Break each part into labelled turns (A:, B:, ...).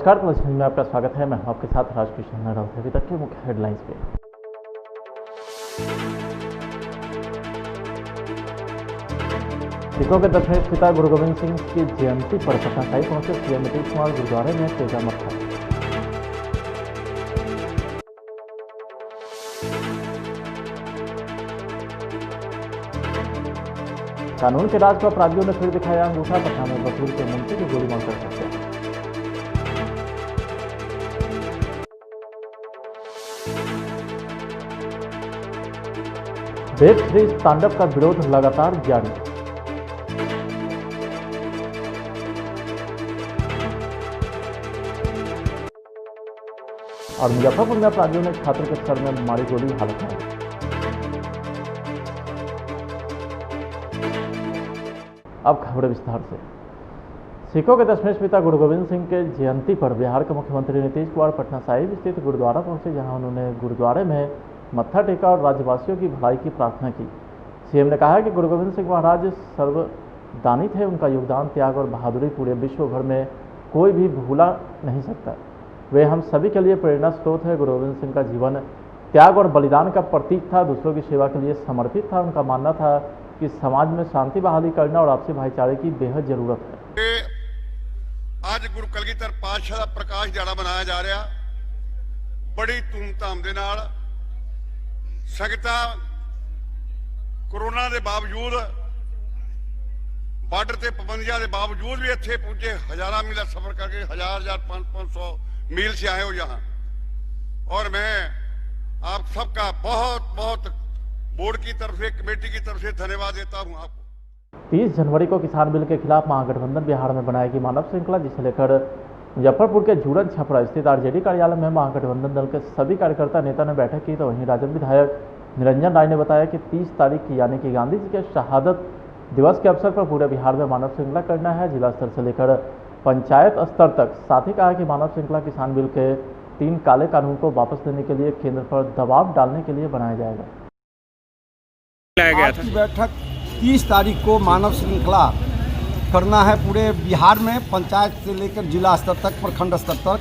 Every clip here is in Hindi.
A: नमस्कार, प्लस में आपका स्वागत है। मैं हूं आपके साथ राजकृष्ण नारायण। अभी तक के मुख्य हेडलाइंस पे। सिखों के दशमें पिता गुरु गोविंद सिंह की जयंती पर पटना साहिब पहुंचे सीएम नीतीश कुमार। गुरुद्वारे में तेजा मत्था। कानून के राज को अपराधियों ने फिर दिखाया अंगूठा। पटना में वसूल के मंत्री की गोली मारकर हत्या। वेब सीरीज तांडव का विरोध लगातार जारी। और मुजफ्फरपुर में अपराधियों ने छात्र के सर में मारी गोली, हालत में। अब खबरें विस्तार से। सिखों के दशमें पिता गुरु गोविंद सिंह के जयंती पर बिहार के मुख्यमंत्री नीतीश कुमार पटना साहिब स्थित गुरुद्वारा पहुंचे, जहां उन्होंने गुरुद्वारे में मत्था टेका और राज्यवासियों की भलाई की प्रार्थना की। सीएम ने कहा कि गुरु गोविंद सिंह महाराज सर्वदानी थे। उनका योगदान, त्याग और बहादुरी पूरे विश्व भर में कोई भी भूला नहीं सकता। वे हम सभी के लिए प्रेरणा स्रोत है। गुरु गोविंद सिंह का जीवन त्याग और बलिदान का प्रतीक था। दूसरों की सेवा के लिए समर्पित था। उनका मानना था कि समाज में शांति बहाली करना और आपसी भाईचारे की बेहद जरूरत है।
B: आज गुरु कलगीधर पातशाह का प्रकाश दिहाड़ा मनाया जा रहा, बड़ी धूमधाम के नाल। संगतां कोरोना के बावजूद, बार्डर से पाबंदियों के बावजूद भी इत्थे पहुंचे। हजारों मील सफर करके 1000-500 मील से आए हो यहाँ। और मैं आप सबका बहुत बहुत बोर्ड की तरफ से, कमेटी की तरफ से धन्यवाद देता हूँ आपको।
A: 30 जनवरी को किसान बिल के खिलाफ महागठबंधन बिहार में बनाएगी मानव श्रृंखला, जिसे लेकर मुजफ्फरपुर के जूरन छपरा स्थित आरजेडी कार्यालय में महागठबंधन दल के सभी कार्यकर्ता नेता ने बैठक की। तो वहीं राजद विधायक निरंजन राय ने बताया कि 30 तारीख की यानी कि गांधी जी के शहादत दिवस के अवसर पर पूरे बिहार में मानव श्रृंखला करना है, जिला स्तर से लेकर पंचायत स्तर तक। साथ ही कहा कि मानव श्रृंखला किसान बिल के 3 काले कानून को वापस लेने के लिए केंद्र पर दबाव डालने के लिए बनाया जाएगा।
C: आज की बैठक 30 तारीख को मानव श्रृंखला करना है पूरे बिहार में, पंचायत से लेकर जिला स्तर तक, प्रखंड स्तर तक,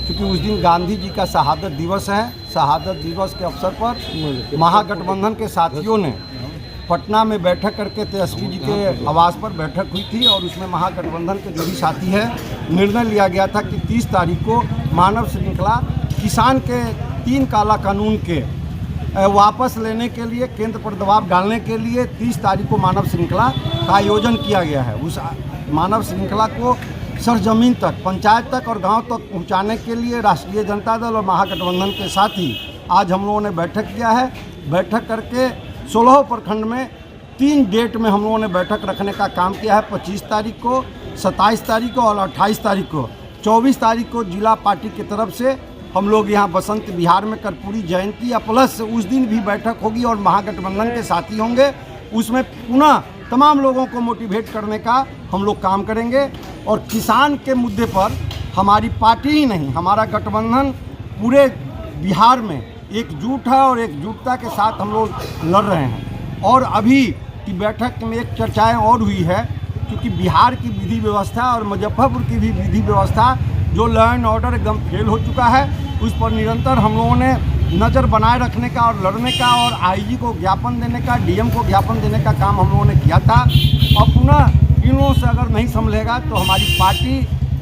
C: क्योंकि उस दिन गांधी जी का शहादत दिवस है। शहादत दिवस के अवसर पर महागठबंधन के साथियों ने पटना में बैठक करके तेजस्वी जी के आवास पर बैठक हुई थी और उसमें महागठबंधन के जो भी साथी हैं, निर्णय लिया गया था कि 30 तारीख को मानव श्रृंखला किसान के 3 काला कानून के वापस लेने के लिए, केंद्र पर दबाव डालने के लिए 30 तारीख को मानव श्रृंखला का आयोजन किया गया है। उस मानव श्रृंखला को सरजमीन तक, पंचायत तक और गांव तक पहुंचाने के लिए राष्ट्रीय जनता दल और महागठबंधन के साथ ही आज हम लोगों ने बैठक किया है। बैठक करके 16 प्रखंड में 3 डेट में हम लोगों ने बैठक रखने का काम किया है। 25 तारीख को, 27 तारीख को और 28 तारीख को। 24 तारीख को जिला पार्टी की तरफ से हम लोग यहाँ बसंत बिहार में कर्पूरी जयंती या प्लस उस दिन भी बैठक होगी और महागठबंधन के साथी होंगे। उसमें पुनः तमाम लोगों को मोटिवेट करने का हम लोग काम करेंगे। और किसान के मुद्दे पर हमारी पार्टी ही नहीं, हमारा गठबंधन पूरे बिहार में एकजुट है और एकजुटता के साथ हम लोग लड़ रहे हैं। और अभी की बैठक में एक चर्चाएं और हुई है, क्योंकि बिहार की विधि व्यवस्था और मुजफ्फरपुर की भी विधि व्यवस्था, जो लॉ एंड ऑर्डर एकदम फेल हो चुका है, उस पर निरंतर हम लोगों ने नज़र बनाए रखने का और लड़ने का और आईजी को ज्ञापन देने का, डीएम को ज्ञापन देने का काम हम लोगों ने किया था। और पुनः इन लोगों से अगर नहीं संभलेगा तो हमारी पार्टी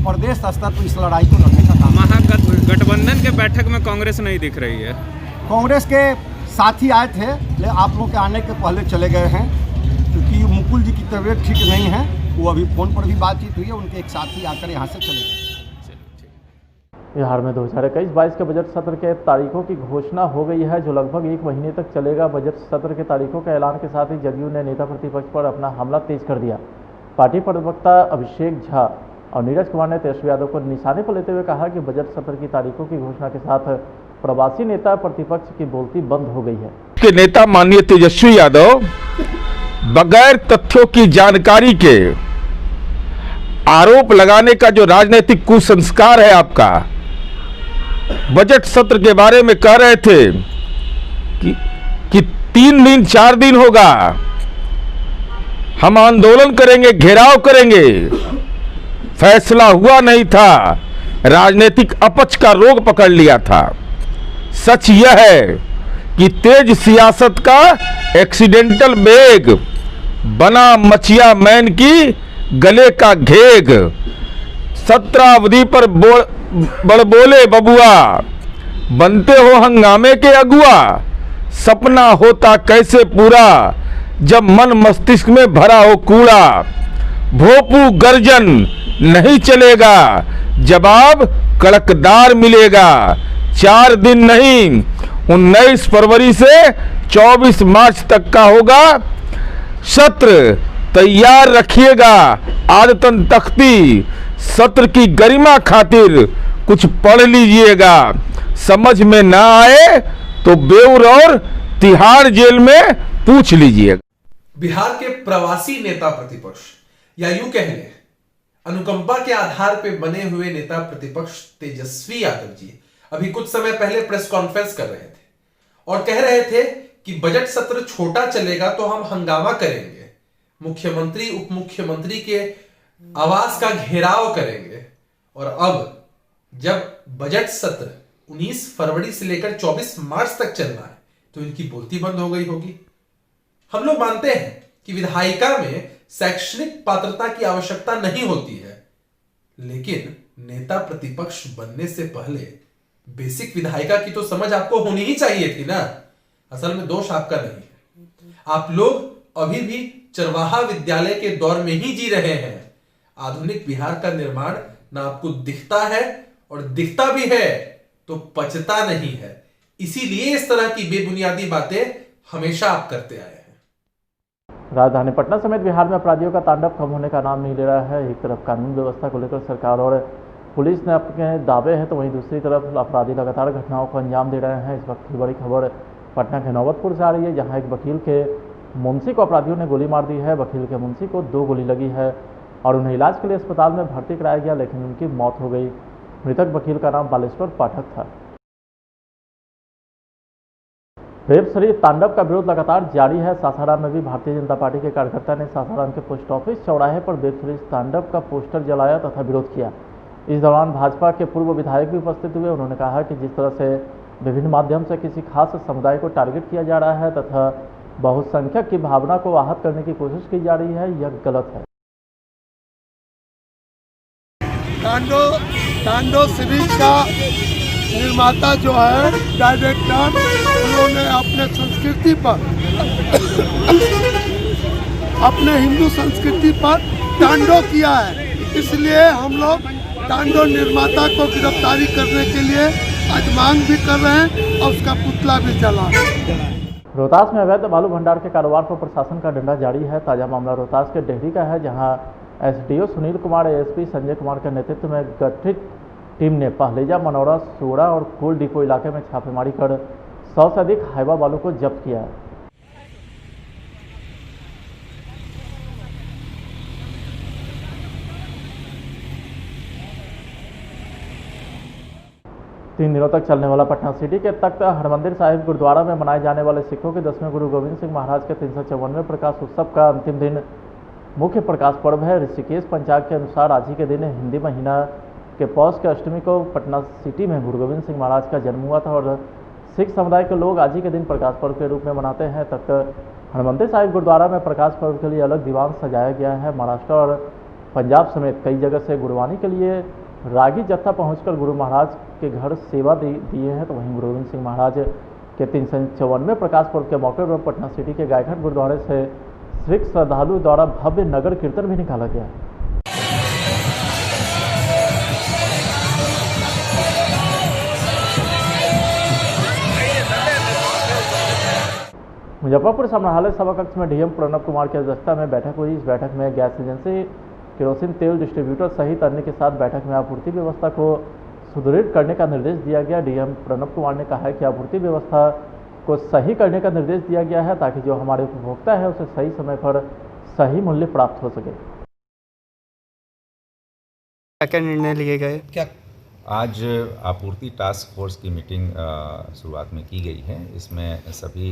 C: प्रदेश स्तर पर इस लड़ाई को लड़ने का काम।
D: महागठबंधन के बैठक में कांग्रेस नहीं दिख रही है।
C: कांग्रेस के साथी आए थे, आप लोग के आने के पहले चले गए हैं, क्योंकि मुकुल जी की तबीयत ठीक नहीं है। वो अभी फ़ोन पर भी बातचीत हुई है, उनके एक साथी आकर यहाँ से चले गए।
A: बिहार में 2021-22 के बजट सत्र के तारीखों की घोषणा हो गई है, जो लगभग 1 महीने तक चलेगा। बजट सत्र के तारीखों के ऐलान के साथ ही जदयू ने नेता प्रतिपक्ष पर अपना हमला तेज कर दिया। पार्टी प्रवक्ता अभिषेक झा और नीरज कुमार ने तेजस्वी यादव को निशाने पर लेते हुए कहा कि बजट सत्र की तारीखों की घोषणा के साथ प्रवासी नेता प्रतिपक्ष की बोलती बंद हो गई है।
E: के नेता माननीय तेजस्वी यादव बगैर तथ्यों की जानकारी के आरोप लगाने का जो राजनीतिक कुसंस्कार है आपका, बजट सत्र के बारे में कह रहे थे कि 3 दिन 4 दिन होगा, हम आंदोलन करेंगे, घेराव करेंगे। फैसला हुआ नहीं था, राजनीतिक अपच का रोग पकड़ लिया था। सच यह है कि तेज सियासत का एक्सीडेंटल बेग बना मचिया मैन की गले का घेग। 17 अवधि पर बड़बोले बबुआ, बनते हो हंगामे के अगुआ। सपना होता कैसे पूरा जब मन मस्तिष्क में भरा हो कूड़ा। भोपू गर्जन नहीं चलेगा, जवाब कड़कदार मिलेगा। 4 दिन नहीं, 19 फरवरी से 24 मार्च तक का होगा सत्र। तैयार रखिएगा आदतन तख्ती, सत्र की गरिमा खातिर कुछ पढ़ लीजिएगा। समझ में ना आए तो बेउर और तिहाड़ जेल में पूछ लीजिएगा।
F: बिहार के प्रवासी नेता प्रतिपक्ष, या यूं कह लें अनुकंपा के आधार पर बने हुए नेता प्रतिपक्ष तेजस्वी यादव जी अभी कुछ समय पहले प्रेस कॉन्फ्रेंस कर रहे थे और कह रहे थे कि बजट सत्र छोटा चलेगा तो हम हंगामा करेंगे, मुख्यमंत्री उप मुख्यमंत्री के आवास का घेराव करेंगे। और अब जब बजट सत्र 19 फरवरी से लेकर 24 मार्च तक चलना है तो इनकी बोलती बंद हो गई होगी। हम लोग मानते हैं कि विधायिका में शैक्षणिक पात्रता की आवश्यकता नहीं होती है, लेकिन नेता प्रतिपक्ष बनने से पहले बेसिक विधायिका की तो समझ आपको होनी ही चाहिए थी ना। असल में दोष आपका नहीं है, आप लोग अभी भी चरवाहा विद्यालय के दौर में ही जी रहे हैं। आधुनिक बिहार का निर्माण ना आपको दिखता है और दिखता भी है तो पचता नहीं है। इसीलिए इस तरह की बेबुनियादी बातें हमेशा आप करते आए हैं।
A: राजधानी पटना समेत बिहार में अपराधियों का तांडव कम होने का नाम नहीं ले रहा है। एक तरफ कानून व्यवस्था को लेकर सरकार और पुलिस ने अपने दावे हैं तो वहीं दूसरी तरफ अपराधी लगातार घटनाओं को अंजाम दे रहे हैं। इस वक्त की बड़ी खबर पटना के नौबतपुर से आ रही है, जहां एक वकील के मुंशी को अपराधियों ने गोली मार दी है। वकील के मुंशी को 2 गोली लगी है और उन्हें इलाज के लिए अस्पताल में भर्ती कराया गया, लेकिन उनकी मौत हो गई। मृतक वकील का नाम बालेश्वर पाठक था। वेब सीरीज तांडव का विरोध लगातार जारी है। सासाराम में भी भारतीय जनता पार्टी के कार्यकर्ता ने सासाराम के पोस्ट ऑफिस चौराहे पर वेब सीरीज तांडव का पोस्टर जलाया तथा विरोध किया। इस दौरान भाजपा के पूर्व विधायक भी उपस्थित हुए। उन्होंने कहा कि जिस तरह से विभिन्न माध्यम से किसी खास समुदाय को टारगेट किया जा रहा है तथा बहुसंख्यक की भावना को आहत करने की कोशिश की जा रही है, यह गलत है।
G: तांडव सीरीज का निर्माता जो है डायरेक्टर, उन्होंने अपने संस्कृति पर अपने हिंदू संस्कृति पर तांडव किया है। इसलिए हम लोग तांडव निर्माता को गिरफ्तारी करने के लिए आज मांग भी कर रहे हैं और उसका पुतला भी जला।
A: रोहतास में अवैध बालू भंडार के कारोबार पर प्रशासन का डंडा जारी है। ताजा मामला रोहतास के डेहरी का है, जहां एसडीओ सुनील कुमार, एएसपी संजय कुमार के नेतृत्व में गठित टीम ने पहलेजा, मनौरा, सोड़ा और कोल डिपो इलाके में छापेमारी कर 100 से अधिक हाइवा बालू को जब्त किया है। 3 दिनों तक चलने वाला पटना सिटी के तख्त हरमंदिर साहिब गुरुद्वारा में मनाए जाने वाले सिखों के 10वें गुरु गोविंद सिंह महाराज के 354वें प्रकाश उत्सव का अंतिम दिन मुख्य प्रकाश पर्व है। ऋषिकेश पंचांग के अनुसार आज ही के दिन हिंदी महीना के पौष के अष्टमी को पटना सिटी में गुरु गोविंद सिंह महाराज का जन्म हुआ था और सिख समुदाय के लोग आज ही के दिन प्रकाश पर्व के रूप में मनाते हैं। तख्त हरमंदिर साहिब गुरुद्वारा में प्रकाश पर्व के लिए अलग दीवान सजाया गया है। महाराष्ट्र और पंजाब समेत कई जगह से गुरुवाणी के लिए रागी जत्था पहुंचकर गुरु महाराज के घर सेवा दिए हैं। तो वहीं गुरु गोविंद सिंह महाराज के 354वें प्रकाश पर्व के मौके पर पटना सिटी के गायघाट गुरुद्वारे से सिख श्रद्धालुओं द्वारा भव्य नगर कीर्तन भी निकाला गया। मुजफ्फरपुर समाहरणालय सभा कक्ष में डीएम प्रणब कुमार की अध्यक्षता में बैठक हुई। इस बैठक में गैस एजेंसी, केरोसिन तेल डिस्ट्रीब्यूटर सहित अन्य के साथ बैठक में आपूर्ति व्यवस्था को सुदृढ़ करने का निर्देश दिया गया। डीएम प्रणब कुमार ने कहा है कि आपूर्ति व्यवस्था को सही करने का निर्देश दिया गया है ताकि जो हमारे उपभोक्ता है उसे सही समय पर सही मूल्य प्राप्त हो सके।
H: क्या निर्णय लिए गए?
I: क्या आज आपूर्ति टास्क फोर्स की मीटिंग शुरुआत में की गई है। इसमें सभी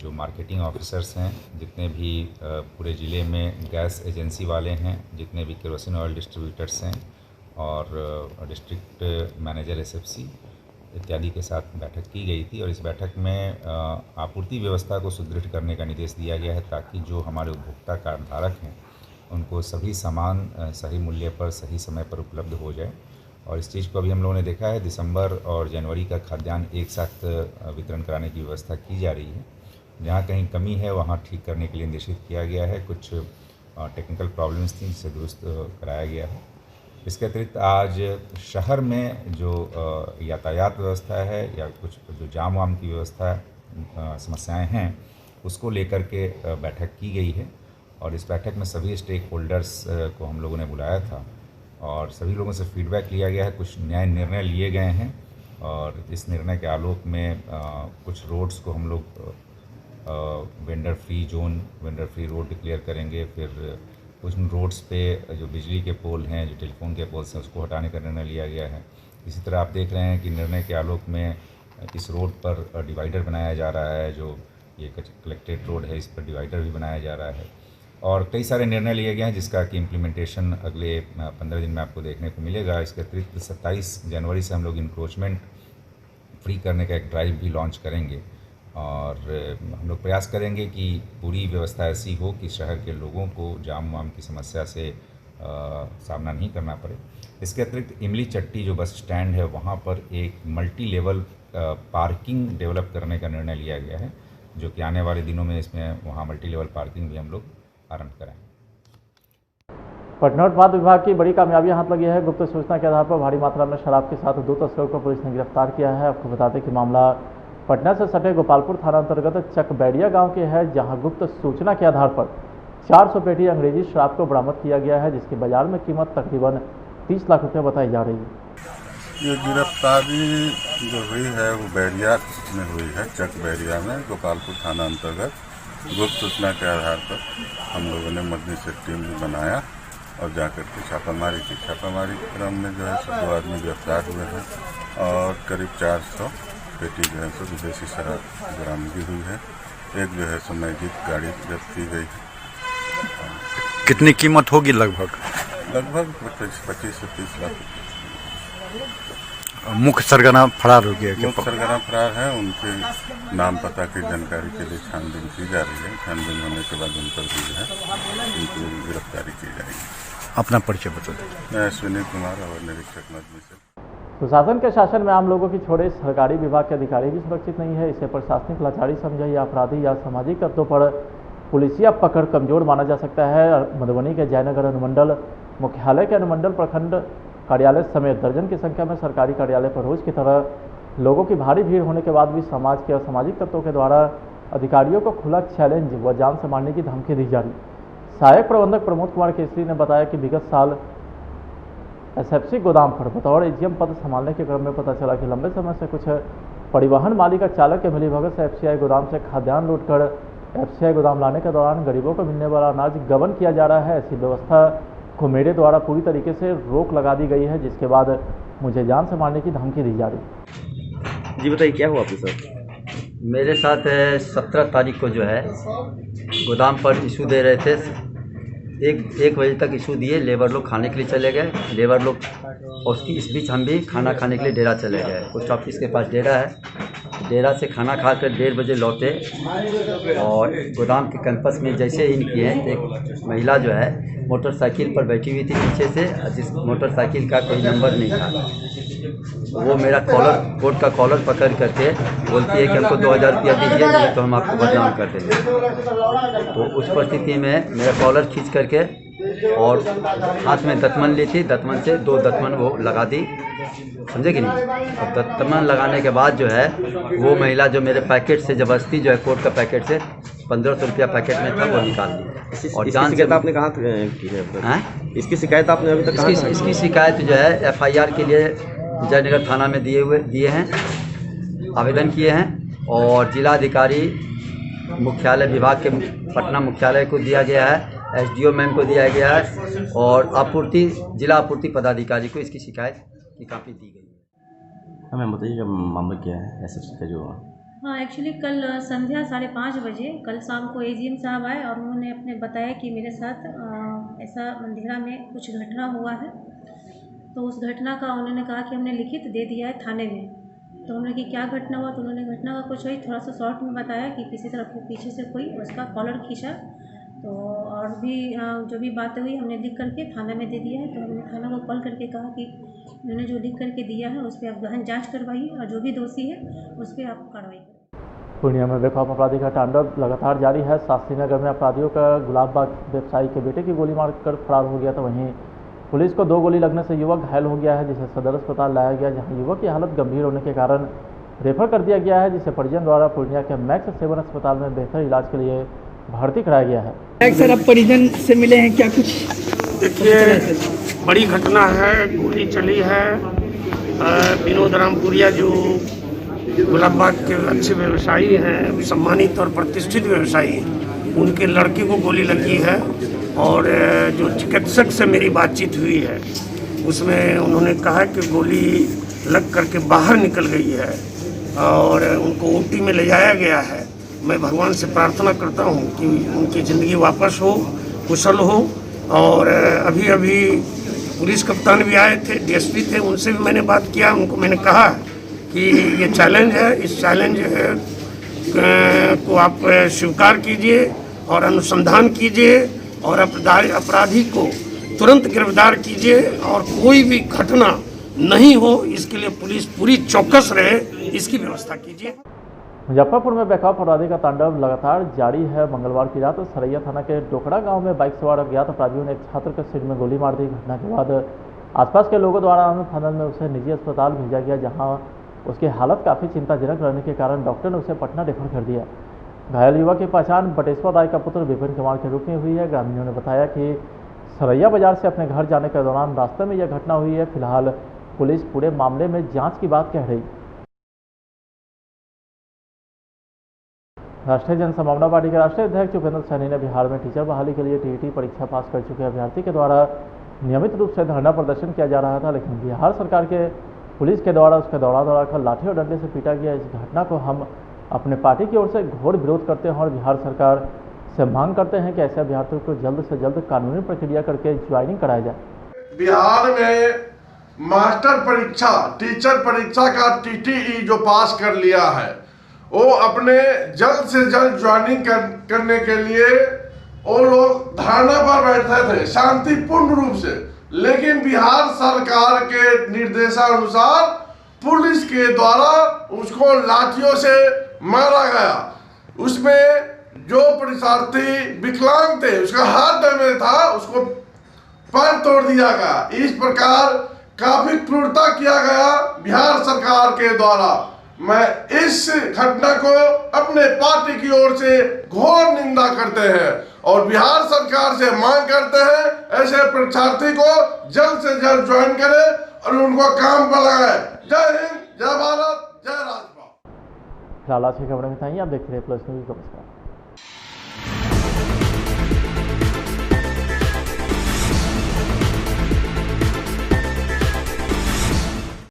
I: जो मार्केटिंग ऑफिसर्स हैं, जितने भी पूरे ज़िले में गैस एजेंसी वाले हैं, जितने भी केरोसिन ऑयल डिस्ट्रीब्यूटर्स हैं, और डिस्ट्रिक्ट मैनेजर SFC इत्यादि के साथ बैठक की गई थी और इस बैठक में आपूर्ति व्यवस्था को सुदृढ़ करने का निर्देश दिया गया है ताकि जो हमारे उपभोक्ता कार्ड धारक हैं उनको सभी सामान सही मूल्य पर सही समय पर उपलब्ध हो जाए। और इस चीज़ को अभी हम लोगों ने देखा है, दिसंबर और जनवरी का खाद्यान्न एक साथ वितरण कराने की व्यवस्था की जा रही है। जहाँ कहीं कमी है वहाँ ठीक करने के लिए निर्देशित किया गया है। कुछ टेक्निकल प्रॉब्लम्स थी जिसे दुरुस्त कराया गया है। इसके अतिरिक्त आज शहर में जो यातायात व्यवस्था है या कुछ जो जाम वाम की व्यवस्था समस्याएं हैं उसको लेकर के बैठक की गई है और इस बैठक में सभी स्टेक होल्डर्स को हम लोगों ने बुलाया था और सभी लोगों से फीडबैक लिया गया है। कुछ नए निर्णय लिए गए हैं और इस निर्णय के आलोक में कुछ रोड्स को हम लोग vendor free zone, vendor free road declare करेंगे। फिर कुछ रोड्स पे जो बिजली के पोल हैं, जो टेलीफोन के पोल्स हैं, उसको हटाने का निर्णय लिया गया है। इसी तरह आप देख रहे हैं कि निर्णय के आलोक में इस रोड पर डिवाइडर बनाया जा रहा है, जो ये कलेक्ट्रेट रोड है इस पर डिवाइडर भी बनाया जा रहा है और कई सारे निर्णय लिए गए हैं जिसका कि इम्प्लीमेंटेशन अगले 15 दिन में आपको देखने को मिलेगा। इसके अतिरिक्त 27 जनवरी से हम लोग इंक्रोचमेंट फ्री करने का एक ड्राइव भी लॉन्च करेंगे और हम लोग प्रयास करेंगे कि पूरी व्यवस्था ऐसी हो कि शहर के लोगों को जाम वाम की समस्या से सामना नहीं करना पड़े। इसके अतिरिक्त इमली चट्टी जो बस स्टैंड है वहाँ पर एक मल्टी लेवल पार्किंग डेवलप करने का निर्णय लिया गया है, जो कि आने वाले दिनों में इसमें वहाँ मल्टी लेवल पार्किंग भी हम लोग आरंभ कराएंगे।
A: पटना उत्पाद विभाग की बड़ी कामयाबी हाथ लगी है। गुप्त सूचना के आधार पर भारी मात्रा में शराब के साथ 2 तस्करों को पुलिस ने गिरफ्तार किया है। आपको बता दें कि मामला पटना से सटे गोपालपुर थाना अंतर्गत चकबैड़िया गांव के है, जहां गुप्त सूचना के आधार पर 400 पेटी अंग्रेजी शराब को बरामद किया गया है, जिसकी बाजार में कीमत तकरीबन 30 लाख रुपये बताई जा रही है।
B: ये गिरफ्तारी जो हुई है वो बैरिया में हुई है, चकबैड़िया में, गोपालपुर थाना अंतर्गत। गुप्त सूचना के आधार पर हम लोगों ने मदनी से टीम भी बनाया और जाकर के छापामारी की। छापामारी के क्रम में जो है 2 आदमी गिरफ्तार हुए हैं और करीब 400 पेटी जो है सो विदेशी शराब बरामदगी हुई है। एक जो है सो मैजिक गाड़ी जब्त की गई है।
C: कितनी कीमत होगी लगभग?
B: लगभग 25 से 30 लाख।
C: मुख्य सरगना फरार हो गया?
B: मुख्य सरगना फरार है, उनके नाम पता की जानकारी के लिए छानबीन की जा रही है। छानबीन होने के बाद उन पर भी जो है उनकी गिरफ्तारी की जाएगी।
C: अपना परिचय बता दें।
B: मैं अश्विनी कुमार और निरीक्षक मदनी से।
A: सुशासन के शासन में आम लोगों की छोड़े सरकारी विभाग के अधिकारी भी सुरक्षित नहीं है। इसे प्रशासनिक लाचारी समझे या अपराधी या सामाजिक तत्वों पर पुलिसिया पकड़ कमजोर माना जा सकता है। मधुबनी के जयनगर अनुमंडल मुख्यालय के अनुमंडल प्रखंड कार्यालय समेत दर्जन की संख्या में सरकारी कार्यालय पर रोज की तरह लोगों की भारी भीड़ होने के बाद भी समाज के असामाजिक तत्वों के द्वारा अधिकारियों को खुला चैलेंज व जान से मारने की धमकी दी जा रही। सहायक प्रबंधक प्रमोद कुमार केसरी ने बताया कि विगत साल SFC गोदाम पर बतौर AGM पद संभालने के क्रम में पता चला कि लंबे समय से कुछ परिवहन मालिक चालक के मिलीभगत से FCI गोदाम से खाद्यान्न लूटकर FCI गोदाम लाने के दौरान गरीबों को मिलने वाला अनाज गबन किया जा रहा है। ऐसी व्यवस्था को मेरे द्वारा पूरी तरीके से रोक लगा दी गई है, जिसके बाद मुझे जान से मारने की धमकी दी जा रही।
J: जी बताइए क्या हुआ आपके साथ? मेरे साथ 17 तारीख को जो है गोदाम पर इशू दे रहे थे। एक बजे तक इशू दिए, लेबर लोग खाने के लिए चले गए। लेबर लोग और उसकी इस बीच हम भी खाना खाने के लिए डेरा चले गए। पोस्ट ऑफिस के पास डेरा है, डेरा से खाना खाकर 1:30 बजे लौटे और गोदाम के कैंपस में जैसे इन किए एक महिला जो है मोटरसाइकिल पर बैठी हुई थी पीछे से, जिस मोटरसाइकिल का कोई नंबर नहीं था। वो मेरा कॉलर, कोट का कॉलर पकड़ करके बोलती है कि हमको 2000 रुपया दीजिए, नहीं तो हम आपको बदनाम कर देंगे। तो उस परिस्थिति में मेरा कॉलर खींच करके और हाथ में दतमन ली थी, दतमन से 2 दतमन वो लगा दी, समझे कि नहीं। अब दतमन लगाने के बाद जो है वो महिला जो मेरे पैकेट से जबरदस्ती जो है कोट का पैकेट से 1500 रुपया पैकेट में था वो निकाल दी। और जान शिकायत आपने कहाँ की है? इसकी शिकायत आपने अभी तक? इसकी शिकायत जो है FIR के लिए जयनगर थाना में दिए हैं, आवेदन किए हैं और जिलाधिकारी मुख्यालय विभाग के पटना मुख्यालय को दिया गया है, SDO मैम को दिया गया है और जिला आपूर्ति पदाधिकारी को इसकी शिकायत की कापी दी गई है। हमें बताइए मामला क्या है SFC का जो?
K: हाँ, एक्चुअली कल संध्या 5:30 बजे कल शाम को AGM साहब आए और उन्होंने अपने बताया कि मेरे साथ ऐसा मंदिरा में कुछ घटना हुआ है तो उस घटना का उन्होंने कहा कि हमने लिखित दे दिया है थाने में। तो हमने कि क्या घटना हुआ, तो उन्होंने घटना का कुछ वही थोड़ा सा शॉर्ट में बताया कि किसी तरफ पीछे से कोई उसका कॉलर खींचा। तो और भी जो भी बातें हुई हमने लिख करके थाना में दे दिया है। तो हमने थाना को कॉल करके कहा कि उन्होंने जो लिख करके दिया है उस पर आप गहन जाँच करवाइए और जो भी दोषी है उस पर आप कार्रवाई करें।
A: पूर्णिया में बेखौफ अपराधी का तांडव लगातार जारी है। शास्त्री नगर में अपराधियों का गुलाबबाग व्यवसायी के बेटे की गोली मारकर फरार हो गया, तो वहीं पुलिस को 2 गोली लगने से युवक घायल हो गया है, जिसे सदर अस्पताल लाया गया, जहां युवक की हालत गंभीर होने के कारण रेफर कर दिया गया है, जिसे परिजन द्वारा पूर्णिया के मैक्स 7 अस्पताल में बेहतर इलाज के लिए भर्ती कराया गया है।
H: सर, अब परिजन से मिले हैं क्या कुछ?
L: देखिए, बड़ी घटना है, गोली चली है। विनोद रामपुरिया जो गुलाबबाग के अच्छे व्यवसायी हैं, सम्मानित और प्रतिष्ठित व्यवसायी हैं, उनके लड़के को गोली लगी है। और जो चिकित्सक से मेरी बातचीत हुई है उसमें उन्होंने कहा कि गोली लग करके बाहर निकल गई है और उनको ओटी में ले जाया गया है। मैं भगवान से प्रार्थना करता हूँ कि उनकी ज़िंदगी वापस हो, कुशल हो। और अभी अभी पुलिस कप्तान भी आए थे, डीएसपी थे, उनसे भी मैंने बात किया। उनको मैंने कहा कि ये चैलेंज है, इस चैलेंज को आप स्वीकार कीजिए और अनुसंधान कीजिए और अपराधी को तुरंत गिरफ्तार कीजिए और कोई भी घटना नहीं हो, इसके लिए पुलिस पूरी चौकस रहे, इसकी व्यवस्था कीजिए।
A: मुजफ्फरपुर में बेखौफ अपराधी का तांडव लगातार जारी है। मंगलवार की रात सरैया थाना के डोकड़ा गांव में बाइक सवार अज्ञात अपराधियों ने एक छात्र के सिर में गोली मार दी। घटना के बाद आसपास के लोगों द्वारा फानल में उसे निजी अस्पताल भेजा गया, जहां उसकी हालत काफ़ी चिंताजनक रहने के कारण डॉक्टर ने उसे पटना रेफर कर दिया। घायल युवक की पहचान बटेश्वर राय का पुत्र विपिन कुमार के रूप में हुई है। ग्रामीणों ने बताया कि सरैया बाजार से अपने घर जाने के दौरान रास्ते में यह घटना हुई है। फिलहाल पुलिस पूरे मामले में जांच की बात कह रही। राष्ट्रीय जनसंभावना पार्टी के राष्ट्रीय अध्यक्ष उपेंद्र सैनी ने बिहार में टीचर बहाली के लिए टीईटी परीक्षा पास कर चुके अभ्यर्थी के द्वारा नियमित रूप से धरना प्रदर्शन किया जा रहा था, लेकिन बिहार सरकार के पुलिस के द्वारा उसका दौड़ा कर लाठी और डंडे से पीटा गया। इस घटना को हम अपने पार्टी की ओर से घोर विरोध करते हैं और बिहार सरकार से मांग करते हैं कि ऐसे अभ्यर्थियों को जल्द से जल्द कानूनी प्रक्रिया करके ज्वाइनिंग कराया जाए।
G: बिहार में मास्टर परीक्षा, टीचर परीक्षा का टीटीई जो पास कर लिया है, वो अपने जल्द से जल्द ज्वाइनिंग करने के लिए वो लोग धरना पर बैठे थे शांतिपूर्ण रूप से, लेकिन बिहार सरकार के निर्देशानुसार पुलिस के द्वारा उसको लाठियों से मारा गया। उसमें जो परीक्षार्थी विकलांग थे, उसका हाथ डैमेज था, उसको पैर तोड़ दिया गया। इस प्रकार काफी क्रूरता किया गया बिहार सरकार के द्वारा। मैं इस घटना को अपने पार्टी की ओर से घोर निंदा करते हैं और बिहार सरकार से मांग करते हैं ऐसे परीक्षार्थी को जल्द से जल्द ज्वाइन करे और उनको काम पर लगाए। जय हिंद, जय भारत, जय राजपाल।
A: फिलहाल आज की खबरें में था, आप देखते रहे प्लस न्यूज़। नमस्कार।